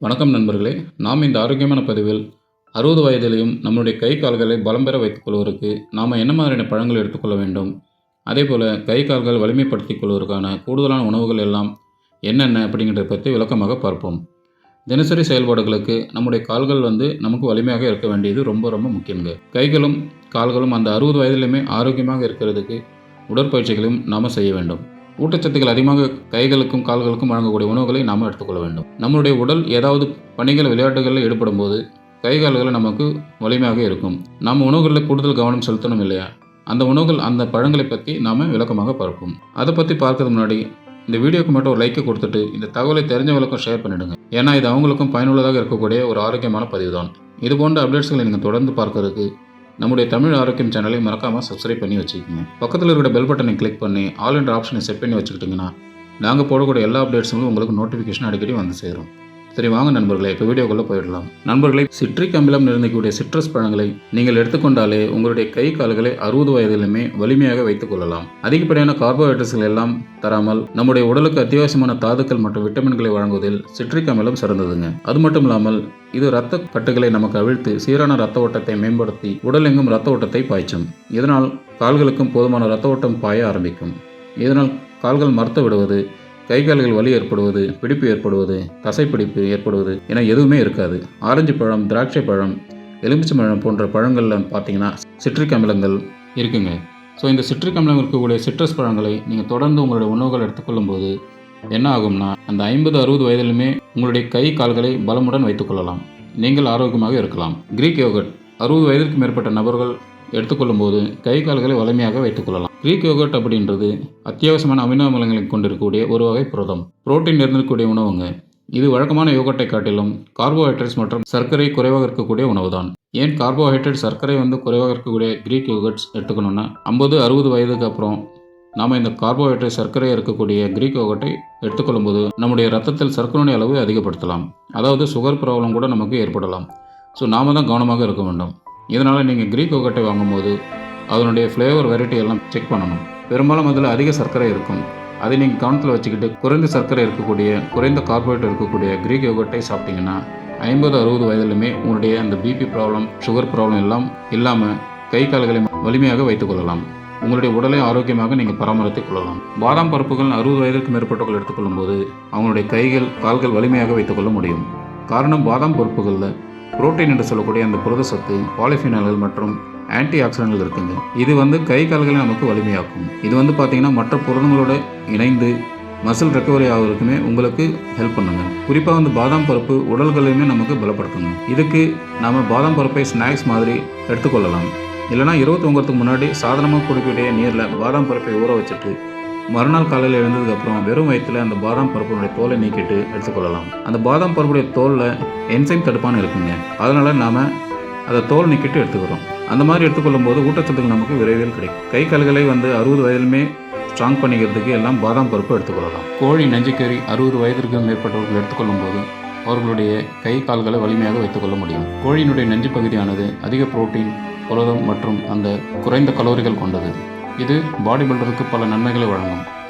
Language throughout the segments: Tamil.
வணக்கம் நண்பர்களே. நாம் இந்த ஆரோக்கியமான பதிவில் 60 வயதிலேயும் நம்முடைய கை கால்களை பலம் பெற வைத்துக் கொள்வதற்கு நாம் என்ன மாதிரியான பழங்கள் எடுத்துக்கொள்ள வேண்டும், அதேபோல் கை கால்கள் வலிமைப்படுத்திக் கொள்வதற்கான கூடுதலான உணவுகள் எல்லாம் என்னென்ன அப்படிங்கிறத பற்றி விளக்கமாக பார்ப்போம். தினசரி செயல்பாடுகளுக்கு நம்முடைய கால்கள் நமக்கு வலிமையாக இருக்க வேண்டியது ரொம்ப ரொம்ப முக்கியங்க. கைகளும் கால்களும் அந்த 60 வயதிலுமே ஆரோக்கியமாக இருக்கிறதுக்கு உடற்பயிற்சிகளையும் நாம் செய்ய வேண்டும். ஊட்டச்சத்துக்கள் அதிகமாக கைகளுக்கும் கால்களுக்கும் வழங்கக்கூடிய உணவுகளை நாம் எடுத்துக்கொள்ள வேண்டும். நம்முடைய உடல் ஏதாவது பணிகள் விளையாட்டுகளில் ஈடுபடும் போது கை கால்கள் நமக்கு வலிமையாக இருக்கும். நாம் உணவுகளில் கூடுதல் கவனம் செலுத்தணும் இல்லையா? அந்த உணவுகள் அந்த பழங்களை பற்றி நாம் விளக்கமாக பார்ப்போம். அதை பற்றி பார்க்கறதுக்கு முன்னாடி இந்த வீடியோக்கு மட்டும் ஒரு லைக்கை கொடுத்துட்டு இந்த தகவலை தெரிஞ்சவங்களுக்கும் ஷேர் பண்ணிவிடுங்க. ஏன்னா இது அவங்களுக்கும் பயனுள்ளதாக இருக்கக்கூடிய ஒரு ஆரோக்கியமான பதிவு தான். இது போன்ற அப்டேட்ஸ்களை நீங்கள் தொடர்ந்து பார்க்கறதுக்கு நம்முடைய தமிழ் ஆரோக்கியம் சேனலை மறக்காமல் சப்ஸ்கிரைப் பண்ணி வச்சுக்கோங்க. பக்கத்தில் இருக்கிற பெல் பட்டனை கிளிக் பண்ணி ஆல் என்ற ஆப்ஷனை செட் பண்ணி வச்சுக்கிட்டிங்கன்னா நாங்கள் போடக்கூடிய எல்லா அப்டேட்ஸுங்களும் உங்களுக்கு நோட்டிஃபிகேஷன் அடிக்கடி வந்து சேரும். சரி வாங்க நண்பர்களே, இப்போ வீடியோக்குள்ளே போயிடலாம். நண்பர்களே, சிட்ரிக் அமிலம் நிறைந்தக்கூடிய சிட்ரஸ் பழங்களை நீங்கள் எடுத்துக்கொண்டாலே உங்களுடைய கை கால்களை 60 வயதிலுமே வலிமையாக வைத்துக் கொள்ளலாம். அதிகப்படியான கார்போஹைட்ரேட்ஸ்கள் எல்லாம் தராமல் நம்முடைய உடலுக்கு அத்தியாவசியமான தாதுக்கள் மற்றும் விட்டமின்களை வழங்குவதில் சிட்ரிக் அமிலம் சிறந்ததுங்க. அது மட்டும் இல்லாமல் இது இரத்த கட்டுகளை நமக்கு அவிழ்த்து சீரான இரத்த ஓட்டத்தை மேம்படுத்தி உடலெங்கும் இரத்த ஓட்டத்தை பாய்ச்சும். இதனால் கால்களுக்கும் போதுமான இரத்த ஓட்டம் பாய ஆரம்பிக்கும். இதனால் கால்கள் மரத்து விடுவது, கை கால்கள் வலி ஏற்படுவது, பிடிப்பு ஏற்படுவது, தசைப்பிடிப்பு ஏற்படுவது என எதுவுமே இருக்காது. ஆரஞ்சு பழம், திராட்சை பழம், எலுமிச்சை பழம் போன்ற பழங்களில் பார்த்தீங்கன்னா சிட்ரிக் அமிலங்கள் இருக்குங்க. ஸோ இந்த சிட்ரிக் அமிலம் இருக்கக்கூடிய சிட்ரஸ் பழங்களை நீங்கள் தொடர்ந்து உங்களுடைய உணவுகள் எடுத்துக்கொள்ளும் போது என்ன ஆகும்னா அந்த 50-60 வயதிலுமே உங்களுடைய கை கால்களை பலமுடன் வைத்துக்கொள்ளலாம். நீங்கள் ஆரோக்கியமாக இருக்கலாம். கிரீக் யோகர்ட் 60 வயதிற்கு மேற்பட்ட நபர்கள் எடுத்துக்கொள்ளும் போது கை கால்களை வலிமையாக வைத்துக்கொள்ளலாம். கிரீக் யோகர்ட் அப்படின்றது அத்தியாவசியமான அமினோ அமிலங்களை கொண்டிருக்கக்கூடிய ஒரு வகை புரதம், புரோட்டீன் இருந்திருக்கக்கூடிய உணவுங்க. இது வழக்கமான யோகர்ட்டை காட்டிலும் கார்போஹைட்ரேட்ஸ் மற்றும் சர்க்கரை குறைவாக இருக்கக்கூடிய உணவு தான். ஏன் கார்போஹைட்ரேட் சர்க்கரை குறைவாக இருக்கக்கூடிய கிரீக் யோகர்ட்ஸ் எடுத்துக்கணும்னா 50-60 வயதுக்கு அப்புறம் நாம் இந்த கார்போஹைட்ரேட் சர்க்கரை இருக்கக்கூடிய கிரீக் யோகர்ட்டை எடுத்துக்கொள்ளும் போது நம்முடைய ரத்தத்தில் சர்க்கரை அளவு அதிகப்படுத்தலாம். அதாவது சுகர் ப்ராப்ளம் கூட நமக்கு ஏற்படலாம். ஸோ நாம் தான் கவனமாக இருக்க வேண்டும். இதனால் நீங்கள் கிரீக் யோகர்ட்டை வாங்கும்போது அதனுடைய ஃப்ளேவர் வெரைட்டி எல்லாம் செக் பண்ணணும். பெரும்பாலும் அதில் அதிக சர்க்கரை இருக்கும். அதை நீங்கள் கவனத்தில் வச்சுக்கிட்டு குறைந்த சர்க்கரை இருக்கக்கூடிய, குறைந்த கார்போஹைட்ரேட் இருக்கக்கூடிய கிரீக் யோகர்ட்டை சாப்பிட்டீங்கன்னா 50-60 வயதிலுமே உங்களுடைய அந்த பிபி ப்ராப்ளம், சுகர் ப்ராப்ளம் எல்லாம் இல்லாமல் கை கால்களை வலிமையாக வைத்துக்கொள்ளலாம். உங்களுடைய உடலை ஆரோக்கியமாக நீங்கள் பராமரித்துக் கொள்ளலாம். பாதாம் பருப்புகள் 60 வயதிற்கு மேற்பட்டவர்கள் எடுத்துக்கொள்ளும் போது அவங்களுடைய கைகள் கால்கள் வலிமையாக வைத்துக்கொள்ள முடியும். காரணம் பாதாம் பருப்புகளில் புரோட்டீன் என்று சொல்லக்கூடிய அந்த புரத சத்து, பாலிஃபினால்கள் மற்றும் ஆன்டி ஆக்சிடென்ட்கள் இருக்குங்க. இது கை கால்களை நமக்கு வலிமையாக்கும். இது பார்த்தீங்கன்னா மற்ற புரதங்களோடு இணைந்து மசில் ரெக்கவரி ஆகிறதுக்குமே உங்களுக்கு ஹெல்ப் பண்ணுங்க. குறிப்பாக பாதாம் பருப்பு உடல்களையுமே நமக்கு பலப்படுத்துங்க. இதுக்கு நாம் பாதாம் பருப்பை ஸ்நாக்ஸ் மாதிரி எடுத்துக்கொள்ளலாம். இல்லைனா இரவு தூங்குறதுக்கு முன்னாடி சாதாரணமாக குடிக்கக்கூடிய நீரில் பாதாம் பருப்பை ஊற வச்சுட்டு மறுநாள் காலையில் எழுந்ததுக்கப்புறம் வெறும் வயிற்றில் அந்த பாதாம் பருப்புடைய தோலை நீக்கிட்டு எடுத்துக்கொள்ளலாம். அந்த பாதாம் பருப்புடைய தோலில் என்சைம் தடுப்பான இருக்குங்க. அதனால் நாம் அதை தோல் நீக்கிட்டு எடுத்துக்கிறோம். அந்த மாதிரி எடுத்துக்கொள்ளும் போது ஊட்டச்சத்துக்கள் நமக்கு விரைவில் கிடைக்கும். கை கால்களை 60 வயதிலுமே ஸ்ட்ராங் பண்ணிக்கிறதுக்கு எல்லாம் பாதாம் பருப்பு எடுத்துக்கொள்ளலாம். கோழி நஞ்சுக்கறி 60 வயதிற்கு மேற்பட்டவர்கள் எடுத்துக்கொள்ளும் போது அவர்களுடைய கை கால்களை வலிமையாக வைத்துக்கொள்ள முடியும். கோழியினுடைய நஞ்சு பகுதியானது அதிக புரோட்டீன், புரதம் மற்றும் அந்த குறைந்த கலோரிகள் கொண்டது. இது பாடி பில்டருக்கு பல நன்மைகளை வழங்கும்.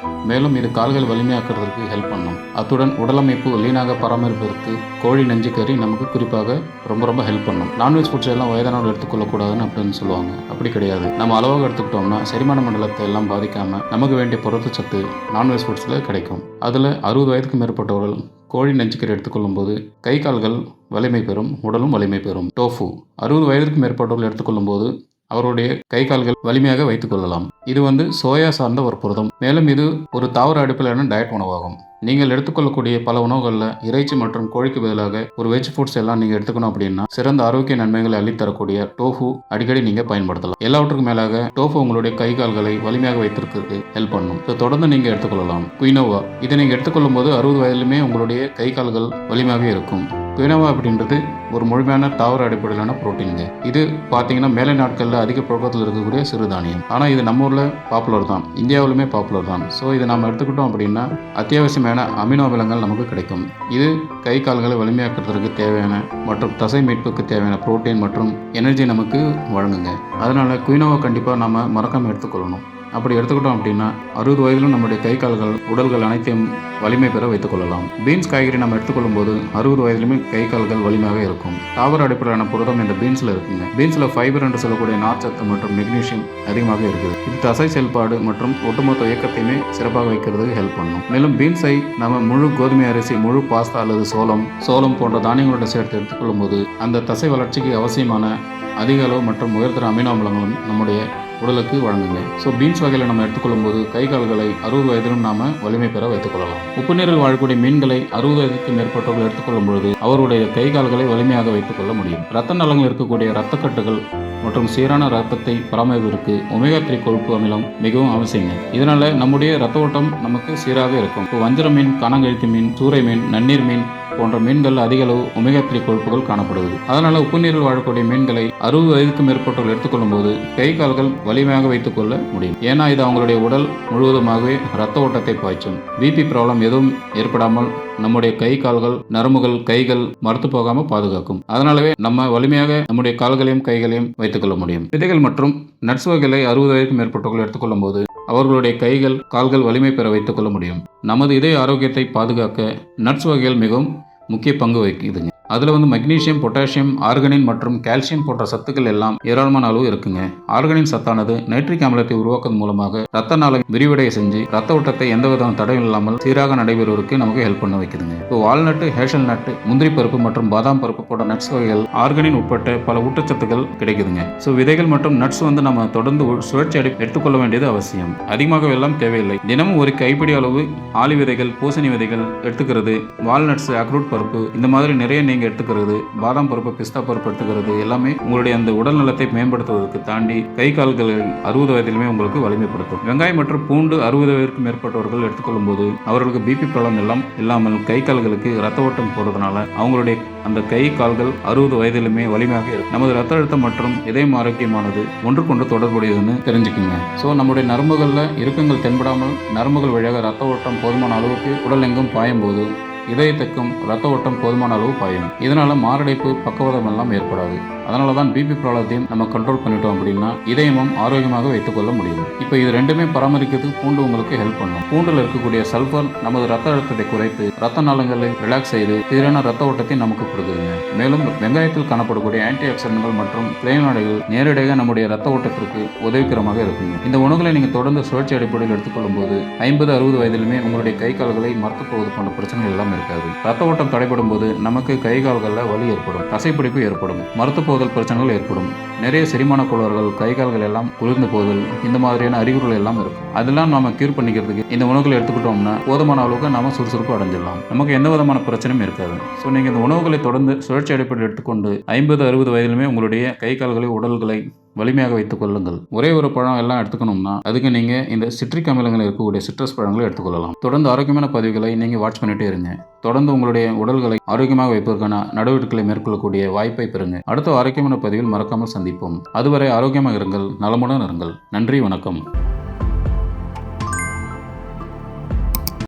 மேலும் இது கால்கள் வலிமையாக்குறதுக்கு ஹெல்ப் பண்ணும். அத்துடன் உடலமைப்பு லீனாக பராமரிப்பதற்கு கோழி நஞ்சு கறி நமக்கு குறிப்பாக ரொம்ப ஹெல்ப் பண்ணும். நான்வெஜ் ஃபுட்ஸ் எல்லாம் வயதானவர்கள் எடுத்துக்கொள்ளக்கூடாதுன்னு அப்படின்னு சொல்லுவாங்க. அப்படி கிடையாது. நம்ம அளவாக எடுத்துக்கிட்டோம்னா செரிமான மண்டலத்தை எல்லாம் பாதிக்காமல் நமக்கு வேண்டிய புரதச்சத்து நான்வெஜ் ஃபுட்ஸில் கிடைக்கும். அதில் 60 வயதுக்கு மேற்பட்டவர்கள் கோழி நஞ்சுக்கறி எடுத்துக்கொள்ளும் போது கை கால்கள் வலிமை பெறும், உடலும் வலிமை பெறும். டோஃபு 60 வயதுக்கு மேற்பட்டவர்கள் எடுத்துக்கொள்ளும் போது அவருடைய கை கால்கள் வலிமையாக வைத்துக் கொள்ளலாம். இது சோயா சார்ந்த ஒரு புரதம். மேலும் இது ஒரு தாவர அடிப்படையிலான டயட் உணவாகும். நீங்கள் எடுத்துக்கொள்ளக்கூடிய பல உணவுகளில் இறைச்சி மற்றும் கோழிக்கு பதிலாக ஒரு வெஜ் ஃபுட்ஸ் எல்லாம் நீங்கள் எடுத்துக்கணும் அப்படின்னா சிறந்த ஆரோக்கிய நன்மைகளை அள்ளித்தரக்கூடிய டோஃபு அடிக்கடி நீங்கள் பயன்படுத்தலாம். எல்லாவற்றுக்கும் மேலாக டோஃபு உங்களுடைய கை கால்களை வலிமையாக வைத்திருக்கிறதுக்கு ஹெல்ப் பண்ணும். தொடர்ந்து நீங்கள் எடுத்துக்கொள்ளலாம். குயினோவா இதை நீங்கள் எடுத்துக்கொள்ளும் போது 60 வயதிலுமே உங்களுடைய கை கால்கள் வலிமையாக இருக்கும். குயினோவா அப்படின்றது ஒரு முழுமையான தாவர அடிப்படையிலான புரோட்டீனுங்க. இது பார்த்தீங்கன்னா மேலை நாட்களில் அதிக புழக்கத்தில் இருக்கக்கூடிய சிறுதானியம். ஆனால் இது நம்ம ஊரில் பாப்புலர் தான், இந்தியாவிலுமே பாப்புலர் தான். ஸோ இதை நம்ம எடுத்துக்கிட்டோம் அப்படின்னா அத்தியாவசியமான அமினோ அமிலங்கள் நமக்கு கிடைக்கும். இது கை கால்களை வலிமையாக்குறதுக்கு தேவையான மற்றும் தசை மீட்புக்கு தேவையான புரோட்டீன் மற்றும் எனர்ஜி நமக்கு வழங்குங்க. அதனால் குயினோவா கண்டிப்பாக நம்ம மறக்காமல் எடுத்துக்கொள்ளணும். அப்படி எடுத்துக்கிட்டோம் அப்படின்னா 60 வயதிலும் நம்முடைய கை கால்கள் உடல்கள் அனைத்தையும் வலிமை பெற வைத்துக் கொள்ளலாம். பீன்ஸ் காய்கறி நம்ம எடுத்துக்கொள்ளும் போது 60 வயதிலுமே கை கால்கள் வலிமையாக இருக்கும். தாவர அடிப்படையிலான புரதம் இந்த பீன்ஸ்ல இருக்குங்க. பீன்ஸ்ல ஃபைபர் என்று சொல்லக்கூடிய நார்ச்சத்து மற்றும் மெக்னீசியம் அதிகமாக இருக்குது. இது தசை செயல்பாடு மற்றும் ஒட்டுமொத்த இயக்கத்தையுமே சிறப்பாக வைக்கிறதுக்கு ஹெல்ப் பண்ணும். மேலும் பீன்ஸை நம்ம முழு கோதுமை அரிசி, முழு பாஸ்தா அல்லது சோளம் போன்ற தானியங்களோட சேர்த்து எடுத்துக்கொள்ளும் போது அந்த தசை வளர்ச்சிக்கு அவசியமான அதிக அளவு மற்றும் உயர்தர அமினோ அமிலங்களும் நம்முடைய உடலுக்கு வழங்குங்க. ஸோ பீன்ஸ் வகையில் நம்ம எடுத்துக்கொள்ளும் போது கை கால்களை 60 வயதிலும் நாம வலிமை பெற வைத்துக் கொள்ளலாம். உப்பு நீரில் வாழக்கூடிய மீன்களை 60 வயதுக்கு மேற்பட்டவர்கள் எடுத்துக்கொள்ளும் பொழுது அவருடைய கை கால்களை வலிமையாக வைத்துக் கொள்ள முடியும். இரத்த நலங்கள் இருக்கக்கூடிய இரத்தக்கட்டுகள் மற்றும் சீரான ரத்தத்தை பராமரிப்பதற்கு ஒமேகா 3 கொழுப்பு அமிலம் மிகவும் அவசியங்க. இதனால நம்முடைய ரத்த ஓட்டம் நமக்கு சீராக இருக்கும். இப்போ வஞ்சர மீன், காணாங்கழுத்தி மீன், சூறை மீன், நன்னீர் மீன் போன்ற மீன்கள் அதிக அளவு ஒமேகா 3 கொழுப்புகள் காணப்படுது. அதனால உப்பு நீரில் வாழக்கூடிய மீன்களை 60 வயதுக்கு மேற்பட்டவர்கள் எடுத்துக்கொள்ளும் போது கை கால்கள் வலிமையாக வைத்துக் கொள்ள முடியும். ஏன்னா இது அவங்களுடைய உடல் முழுவதுமாகவே ரத்த ஓட்டத்தை பாய்ச்சும். பிபி ப்ராப்ளம் எதுவும் ஏற்படாமல் நம்முடைய கை கால்கள், நரம்புகள், கைகள் மறுத்து போகாமல் பாதுகாக்கும். அதனாலவே நம்ம வலிமையாக நம்முடைய கால்களையும் கைகளையும் வைத்துக் கொள்ள முடியும். விதைகள் மற்றும் நட்ஸ் வகைகளை 60 வயதுக்கு மேற்பட்டவர்கள் எடுத்துக்கொள்ளும் போது அவர்களுடைய கைகள், கால்கள் வலிமை பெற வைத்துக் கொள்ள முடியும். நமது இதய ஆரோக்கியத்தை பாதுகாக்க நட்ஸ் வகைகள் மிகவும் முக்கிய பங்கு வகிக்குதுங்க. அதில் மெக்னீசியம், பொட்டாசியம், ஆர்கனின் மற்றும் கால்சியம் போன்ற சத்துக்கள் எல்லாம் ஏராளமான அளவு இருக்குங்க. ஆர்கனின் சத்தானது நைட்ரிக் அமிலத்தை உருவாக்குவதன் மூலமாக ரத்த நாளம் விரிவடைய செஞ்சு ரத்த ஓட்டத்தை எந்த விதமான தடையும் இல்லாமல் சீராக நடைபெறுவதற்கு நமக்கு ஹெல்ப் பண்ண வைக்குதுங்க. இப்போ வால்நட்டு, ஹேஷல் நட்டு, முந்திரி பருப்பு மற்றும் பாதாம் பருப்பு போன்ற நட்ஸ் வகைகள் ஆர்கனின் உட்பட்ட பல ஊட்டச்சத்துக்கள் கிடைக்குதுங்க. ஸோ விதைகள் மற்றும் நட்ஸ் நம்ம தொடர்ந்து சுழற்சி எடுத்துக்கொள்ள வேண்டியது அவசியம். அதிகமாக எல்லாம் தேவையில்லை. தினமும் ஒரு கைப்பிடி அளவு ஆளி விதைகள், பூசணி விதைகள் எடுத்துக்கிறது, வால்நட்ஸ், அக்ரூட் பருப்பு இந்த மாதிரி நிறைய நீங்க எடுத்துக்கிறது, பாதாம் பருப்பு, பிஸ்தா பருப்பு எடுத்துக்கிறது எல்லாமே உங்களுடைய அந்த உடல் நலத்தை மேம்படுத்துவதற்கு தாண்டி கை கால்கள் 60 வயதிலுமே உங்களுக்கு வலிமைப்படுத்தும். வெங்காயம் மற்றும் பூண்டு 60 வயதிற்கு மேற்பட்டவர்கள் எடுத்துக்கொள்ளும் போது அவர்களுக்கு பிபி ப்ராப்ளம் எல்லாம் இல்லாமல் கை கால்களுக்கு ரத்த ஓட்டம் போறதுனால அவங்களுடைய அந்த கை கால்கள் 60 வயதிலுமே வலிமையாக இருக்கும். நமது ரத்த அழுத்தம் மற்றும் இதயம் ஆரோக்கியமானது ஒன்றுக்கொன்று தொடர்புடையதுன்னு தெரிஞ்சுக்குங்க. ஸோ நம்முடைய நரம்புகளில் இறுக்கங்கள் தென்படாமல் நரம்புகள் வழியாக ரத்த ஓட்டம் போதுமான அளவுக்கு உடல் எங்கும் பாயும் போது இதயத்துக்கும் ரத்த ஓட்டம் போதுமான அளவு பாயும். இதனால மாரடைப்பு, பக்கவாதம் எல்லாம் ஏற்படாது. அதனால தான் பிபி ப்ராப்ளத்தையும் நம்ம கண்ட்ரோல் பண்ணிட்டோம் அப்படின்னா இதயமும் ஆரோக்கியமாக வைத்துக் கொள்ள முடியும். இப்போ இது ரெண்டுமே பராமரிக்கிறதுக்கு பூண்டு உங்களுக்கு ஹெல்ப் பண்ணும். பூண்டில் இருக்கக்கூடிய சல்ஃபர் நமது ரத்த அழுத்தத்தை குறைத்து ரத்த நாளங்களை ரிலாக்ஸ் செய்து சீரான ரத்த ஓட்டத்தை நமக்கு கொடுக்குதுங்க. மேலும் வெங்காயத்தில் காணப்படக்கூடிய ஆன்டி ஆக்சிடென்ட்கள் மற்றும் பிளேனாய்டுகள் நேரடியாக நம்முடைய ரத்த ஓட்டத்திற்கு உதவிகரமாக இருக்குங்க. இந்த உணவுகளை நீங்கள் தொடர்ந்து சுழற்சி அடிப்படையில் எடுத்துக்கொள்ளும் போது 50-60 வயதிலுமே உங்களுடைய கை கால்களை மறுத்து போவது போன்ற பிரச்சனைகள் எல்லாம் இருக்காது. ரத்த ஓட்டம் தடைபடும் போது நமக்கு கை கால்களில் வலி ஏற்படும், தசைப்பிடிப்பு ஏற்படும், மறுத்து போதல் பிரச்சனைகள் ஏற்படும், நிறைய செரிமான கோளாறுகள், கை கால்கள் எல்லாம் குளிர்ந்து போதல் இந்த மாதிரியான அறிகுறிகள் எல்லாம் இருக்கும். அதெல்லாம் நாம கியூர் பண்ணிக்கிறதுக்கு இந்த உணவுகளை எடுத்துக்கிட்டோம்னா போதுமான அளவுக்கு நாம சுறுசுறுப்பு அடைஞ்சிடலாம். நமக்கு எந்த விதமான பிரச்சனையும் இருக்காது. ஸோ நீங்க இந்த உணவுகளை தொடர்ந்து சுழற்சி அடிப்படையில் எடுத்துக்கொண்டு 50-60 வயதிலுமே உங்களுடைய கை கால்களை, உடல்களை வலிமையாக வைத்துக் கொள்ளுங்கள். ஒரே ஒரு பழம் எல்லாம் எடுத்துக்கணும்னா அதுக்கு நீங்க இந்த சிட்ரிக் அமிலங்கள் இருக்கக்கூடிய சிட்ரஸ் பழங்களை எடுத்துக்கொள்ளலாம். தொடர்ந்து ஆரோக்கியமான பதிவுகளை நீங்க வாட்ச் பண்ணிட்டே இருங்க. தொடர்ந்து உங்களுடைய உடல்களை ஆரோக்கியமாக வைப்பதற்கான நடவடிக்கைகளை மேற்கொள்ளக்கூடிய வாய்ப்பை பெறுங்க. அடுத்த ஆரோக்கியமான பதிவில் மறக்காமல் சந்திப்போம். அதுவரை ஆரோக்கியமாக இருங்கள், நலமுடன் இருங்கள். நன்றி, வணக்கம்.